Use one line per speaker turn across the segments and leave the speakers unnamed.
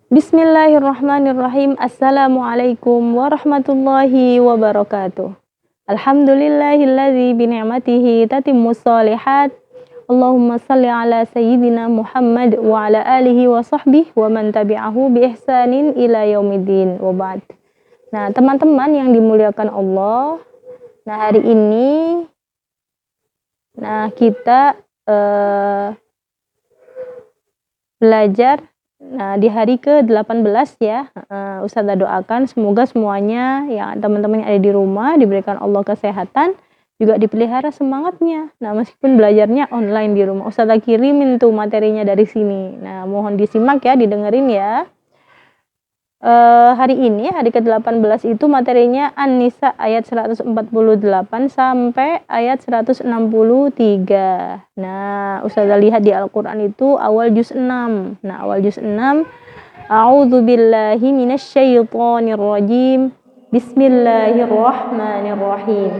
Bismillahirrahmanirrahim. Assalamualaikum warahmatullahi wabarakatuh. Alhamdulillahilladzi bi ni'matihi tatimmus shalihat. Allahumma shalli ala sayyidina Muhammad wa ala alihi wa sahbihi wa man tabi'ahu bi ihsanin ila yaumiddin. Wa ba'd. Nah, teman-teman yang dimuliakan Allah, hari ini kita belajar di hari ke-18 ya. Ustazah doakan semoga semuanya ya teman-teman yang ada di rumah diberikan Allah kesehatan, juga dipelihara semangatnya. Nah, meskipun belajarnya online di rumah, Ustazah kirimin tuh materinya dari sini. Nah, mohon disimak ya, didengerin ya. Hari ini hari ke-18 itu materinya An-Nisa ayat 148 sampai ayat 163. Nah, Ustazah lihat di Al-Qur'an itu awal juz 6. Nah, awal juz 6, A'udzubillahi minasyaitonir rajim. Bismillahirrahmanirrahim.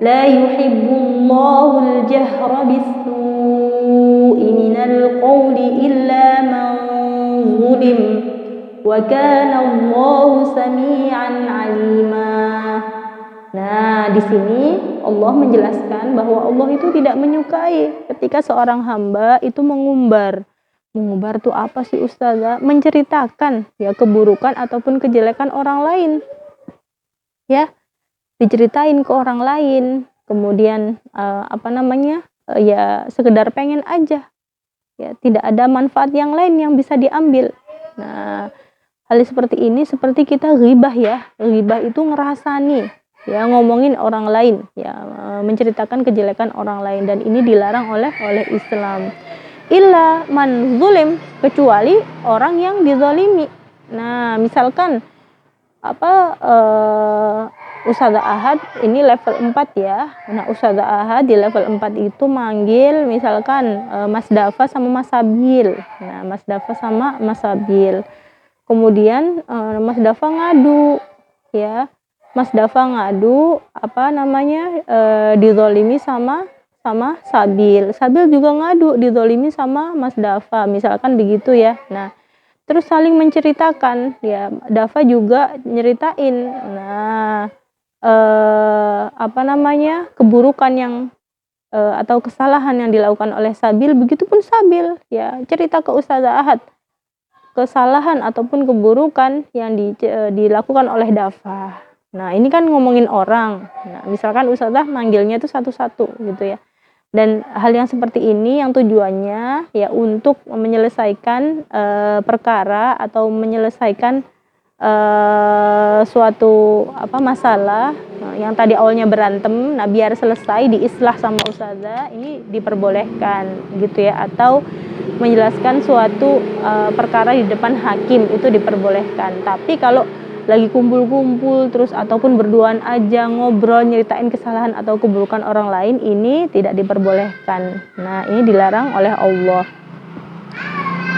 La yuhibbullahu al-jahra bis-su'i minal qawli illa man zulim. Wa kana Allahu sami'an 'alima. Nah, di sini Allah menjelaskan bahwa Allah itu tidak menyukai ketika seorang hamba itu mengumbar. Mengumbar itu apa sih Ustazah? Menceritakan ya keburukan ataupun kejelekan orang lain. Ya, diceritain ke orang lain. Kemudian ya sekedar pengen aja. Ya, tidak ada manfaat yang lain yang bisa diambil. Nah, hal seperti ini seperti kita ghibah ya. Ghibah itu ngerasani, ya ngomongin orang lain, ya menceritakan kejelekan orang lain, dan ini dilarang oleh Islam. Illa man zulim, kecuali orang yang dizalimi. Nah, misalkan Ustazah Ahad ini level 4 ya. Nah, Ustazah Ahad di level 4 itu manggil misalkan Mas Dafa sama Mas Sabil. Nah, Mas Dafa sama Mas Sabil. Kemudian Mas Dafa ngadu ya. Mas Dafa ngadu dizolimi sama Sabil. Sabil juga ngadu dizolimi sama Mas Dafa, misalkan begitu ya. Nah, terus saling menceritakan ya, Dafa juga nyeritain keburukan yang atau kesalahan yang dilakukan oleh Sabil, begitupun Sabil ya cerita ke Ustazah Ahad kesalahan ataupun keburukan yang dilakukan oleh Dafa. Nah, ini kan ngomongin orang. Nah, misalkan Ustazah manggilnya itu satu-satu gitu ya. Dan hal yang seperti ini yang tujuannya ya untuk menyelesaikan perkara atau menyelesaikan suatu masalah yang tadi awalnya berantem. Nah, biar selesai diislah sama Ustazah, ini diperbolehkan gitu ya, atau menjelaskan suatu perkara di depan hakim itu diperbolehkan. Tapi kalau lagi kumpul-kumpul terus ataupun berduaan aja ngobrol nyeritain kesalahan atau keburukan orang lain, ini tidak diperbolehkan. Nah, ini dilarang oleh Allah.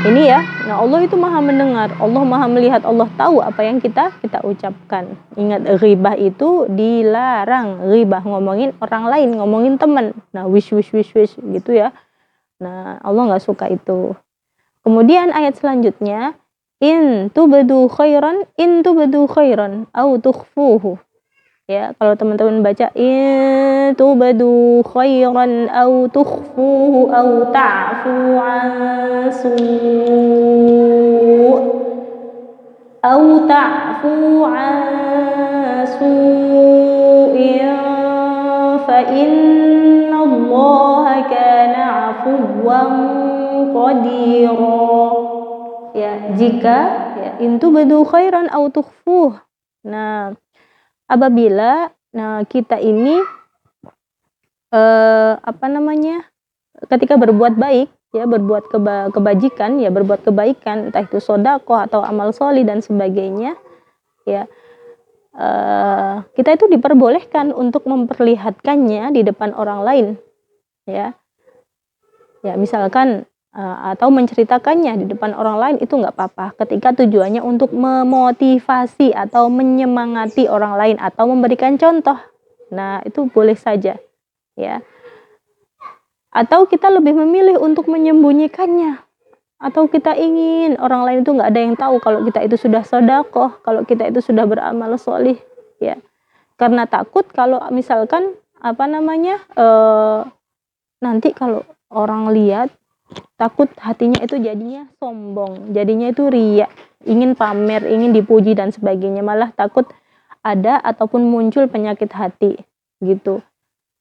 Ini ya. Nah, Allah itu Maha mendengar, Allah Maha melihat, Allah tahu apa yang kita ucapkan. Ingat, ghibah itu dilarang. Ghibah ngomongin orang lain, ngomongin teman. Nah, wish gitu ya. Nah, Allah enggak suka itu. Kemudian ayat selanjutnya, in tubdu khairan au tukhfuhu. Ya, kalau teman-teman baca in tubdu khairan au tukhfuhu au ta'fu an su'in fa innallaha kana 'afuwan qadira. Ya, jika ya intu badu khairan au tukhfuh. Nah, apabila kita ini ketika berbuat baik ya, berbuat kebajikan ya, berbuat kebaikan, entah itu sedekah atau amal sholih dan sebagainya ya, kita itu diperbolehkan untuk memperlihatkannya di depan orang lain ya. Ya, misalkan atau menceritakannya di depan orang lain, itu nggak apa-apa ketika tujuannya untuk memotivasi atau menyemangati orang lain atau memberikan contoh. Nah, itu boleh saja ya. Atau kita lebih memilih untuk menyembunyikannya atau kita ingin orang lain itu nggak ada yang tahu kalau kita itu sudah sedekah, kalau kita itu sudah beramal sholih, ya. Karena takut kalau misalkan nanti kalau orang lihat, takut hatinya itu jadinya sombong, jadinya itu riya, ingin pamer, ingin dipuji dan sebagainya, malah takut ada ataupun muncul penyakit hati gitu.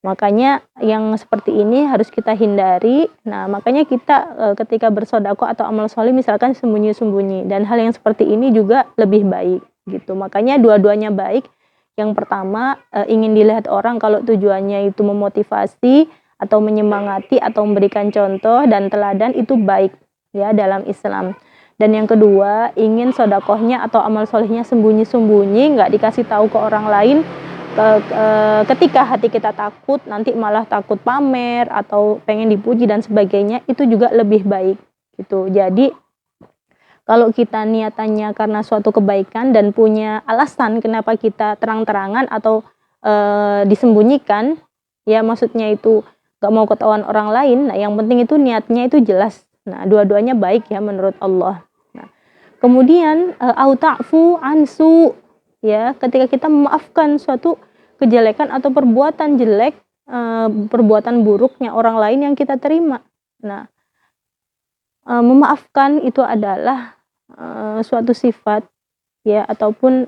Makanya yang seperti ini harus kita hindari. Nah, makanya kita ketika bersedekah atau amal sholih misalkan sembunyi-sembunyi, dan hal yang seperti ini juga lebih baik gitu. Makanya dua-duanya baik. Yang pertama ingin dilihat orang, kalau tujuannya itu memotivasi atau menyemangati atau memberikan contoh dan teladan, itu baik ya dalam Islam. Dan yang kedua, ingin sedekahnya atau amal sholihnya sembunyi-sembunyi, nggak dikasih tahu ke orang lain. Ketika hati kita takut, nanti malah takut pamer atau pengen dipuji dan sebagainya, itu juga lebih baik gitu. Jadi kalau kita niatannya karena suatu kebaikan dan punya alasan kenapa kita terang-terangan atau disembunyikan, ya maksudnya itu gak mau ketahuan orang lain, nah yang penting itu niatnya itu jelas. Nah, dua-duanya baik ya menurut Allah. Nah, kemudian au ta'fu ansu, ya, ketika kita memaafkan suatu kejelekan atau perbuatan jelek, perbuatan buruknya orang lain yang kita terima. Nah, memaafkan itu adalah suatu sifat ya ataupun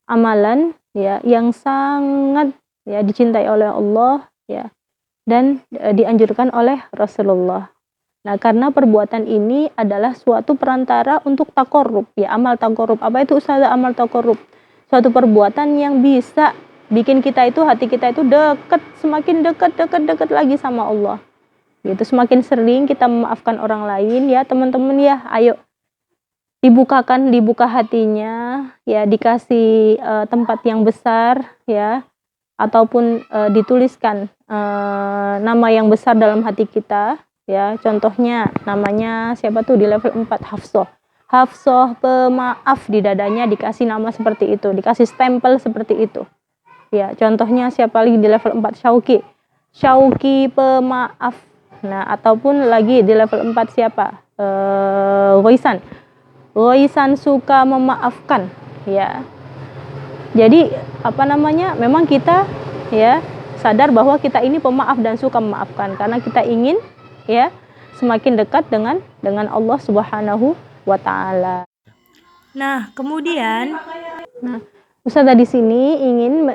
amalan ya yang sangat ya dicintai oleh Allah ya, dan dianjurkan oleh Rasulullah. Nah, karena perbuatan ini adalah suatu perantara untuk takorrub ya, amal takorrub. Apa itu Ustazah amal takorrub? Suatu perbuatan yang bisa bikin kita itu, hati kita itu dekat, semakin dekat lagi sama Allah. Gitu, semakin sering kita memaafkan orang lain ya, teman-teman ya, ayo dibuka hatinya ya, dikasih tempat yang besar ya, ataupun dituliskan nama yang besar dalam hati kita ya. Contohnya namanya siapa tuh di level 4, Hafsah pemaaf, di dadanya dikasih nama seperti itu, dikasih stempel seperti itu ya. Contohnya siapa lagi di level 4, Syauki pemaaf. Nah, ataupun lagi di level 4 siapa, Ghaisan suka memaafkan ya. Jadi memang kita ya sadar bahwa kita ini pemaaf dan suka memaafkan, karena kita ingin ya semakin dekat dengan Allah Subhanahu wa taala. Nah, kemudian Ustazah di sini ingin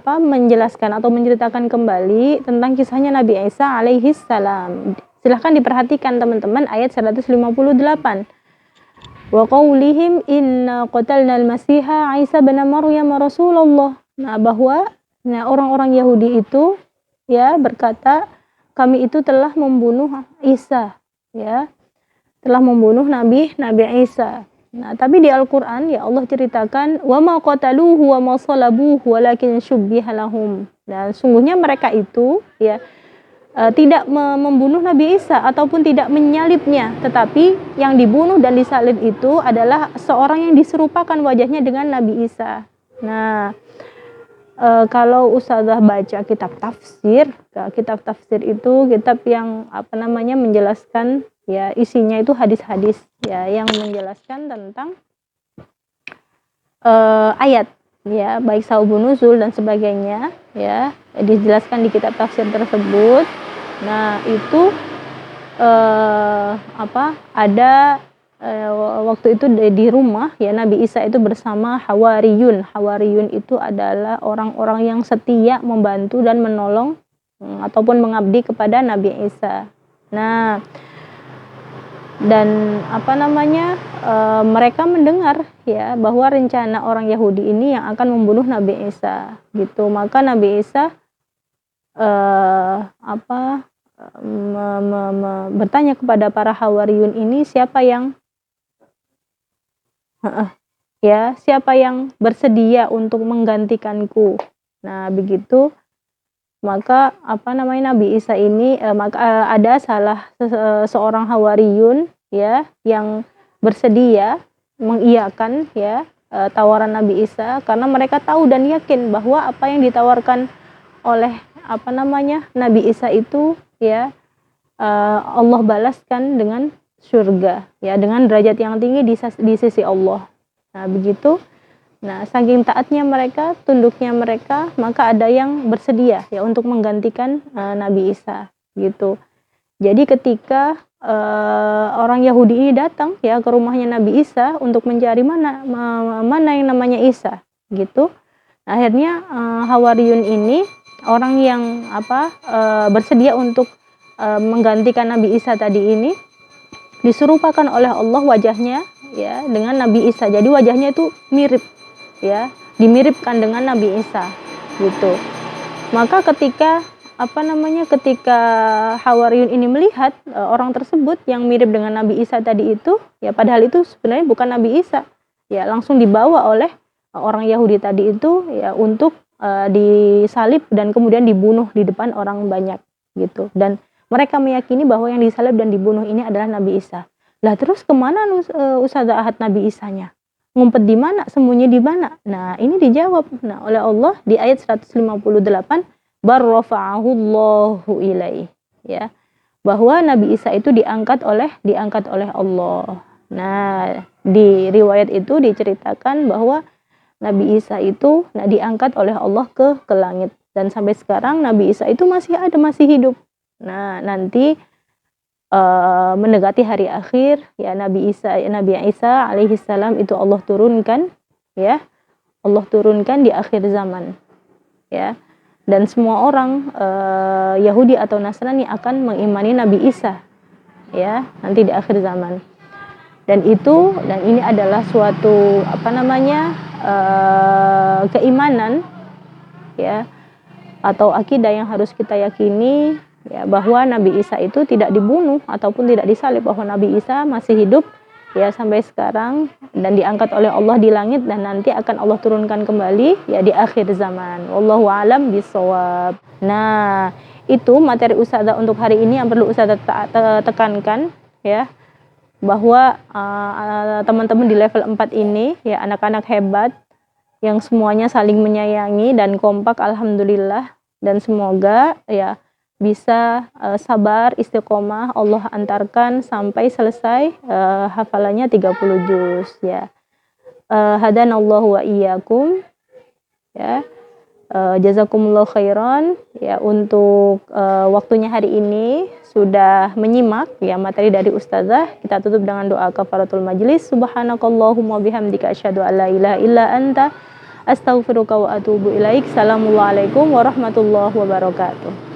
menjelaskan atau menceritakan kembali tentang kisahnya Nabi Isa alaihi salam. Silahkan diperhatikan teman-teman ayat 158. Wa qaulihim inna qatalna al-masiha Isa bin Maryam Rasulullah. Nah, bahwa orang-orang Yahudi itu ya berkata, kami itu telah membunuh Isa ya. Telah membunuh Nabi Isa. Nah, tapi di Al-Qur'an ya Allah ceritakan wa ma qataluhu wa ma salabuhu walakin syubbiha lahum. Dan sungguhnya mereka itu ya tidak membunuh Nabi Isa ataupun tidak menyalibnya, tetapi yang dibunuh dan disalib itu adalah seorang yang diserupakan wajahnya dengan Nabi Isa. Nah, kalau Ustazah baca kitab tafsir itu kitab yang menjelaskan ya, isinya itu hadis-hadis ya yang menjelaskan tentang ayat ya, baik sababun nuzul dan sebagainya ya, dijelaskan di kitab tafsir tersebut. Nah, itu ada waktu itu di rumah ya Nabi Isa itu bersama Hawariyun. Hawariyun itu adalah orang-orang yang setia membantu dan menolong ataupun mengabdi kepada Nabi Isa. Nah, dan mereka mendengar ya bahwa rencana orang Yahudi ini yang akan membunuh Nabi Isa gitu. Maka Nabi Isa bertanya kepada para Hawariyun ini, siapa yang bersedia untuk menggantikanku. Nah, begitu. Maka Nabi Isa ini ada salah seorang Hawariyun ya yang bersedia mengiyakan ya tawaran Nabi Isa, karena mereka tahu dan yakin bahwa apa yang ditawarkan oleh Nabi Isa itu ya Allah balaskan dengan surga, ya, dengan derajat yang tinggi di sisi Allah. Nah, begitu. Nah, saking taatnya mereka, tunduknya mereka, maka ada yang bersedia ya untuk menggantikan Nabi Isa, gitu. Jadi ketika orang Yahudi ini datang ya ke rumahnya Nabi Isa untuk mencari mana yang namanya Isa, gitu. Akhirnya Hawariyun ini orang yang bersedia untuk menggantikan Nabi Isa tadi ini diserupakan oleh Allah wajahnya ya dengan Nabi Isa. Jadi wajahnya itu mirip ya, dimiripkan dengan Nabi Isa, gitu. Maka ketika ketika Hawariyun ini melihat orang tersebut yang mirip dengan Nabi Isa tadi itu, ya padahal itu sebenarnya bukan Nabi Isa, ya langsung dibawa oleh orang Yahudi tadi itu ya untuk disalib dan kemudian dibunuh di depan orang banyak, gitu. Dan mereka meyakini bahwa yang disalib dan dibunuh ini adalah Nabi Isa. Lah terus kemana Ustazah Ahad Nabi Isanya? Ngumpet di mana? Sembunyi di mana? Nah, ini dijawab oleh Allah di ayat 158, barrafa'ahullahu ilaih, ya. Bahwa Nabi Isa itu diangkat oleh Allah. Nah, di riwayat itu diceritakan bahwa Nabi Isa itu diangkat oleh Allah ke langit, dan sampai sekarang Nabi Isa itu masih ada, masih hidup. Nah, nanti mendekati hari akhir ya Nabi Isa alaihi salam itu Allah turunkan ya. Allah turunkan di akhir zaman. Ya. Dan semua orang Yahudi atau Nasrani akan mengimani Nabi Isa ya, nanti di akhir zaman. Dan ini adalah suatu keimanan ya, atau akidah yang harus kita yakini ya, bahwa Nabi Isa itu tidak dibunuh ataupun tidak disalib, bahwa Nabi Isa masih hidup ya sampai sekarang dan diangkat oleh Allah di langit, dan nanti akan Allah turunkan kembali ya di akhir zaman. Wallahu a'lam bishawab. Nah, itu materi Ustazah untuk hari ini yang perlu Ustazah tekankan ya, bahwa teman-teman di level 4 ini ya anak-anak hebat yang semuanya saling menyayangi dan kompak, alhamdulillah. Dan semoga ya bisa sabar, istiqomah, Allah antarkan sampai selesai hafalannya 30 juz ya. Hadanallahu wa iyyakum ya. Jazakumullah khairan ya untuk waktunya hari ini sudah menyimak ya materi dari Ustazah. Kita tutup dengan doa kafaratul majlis. Subhanakallahumma bihamdika asyhadu an la ilaha illa anta astaghfiruka wa atubu ilaik. Assalamualaikum warahmatullahi wabarakatuh.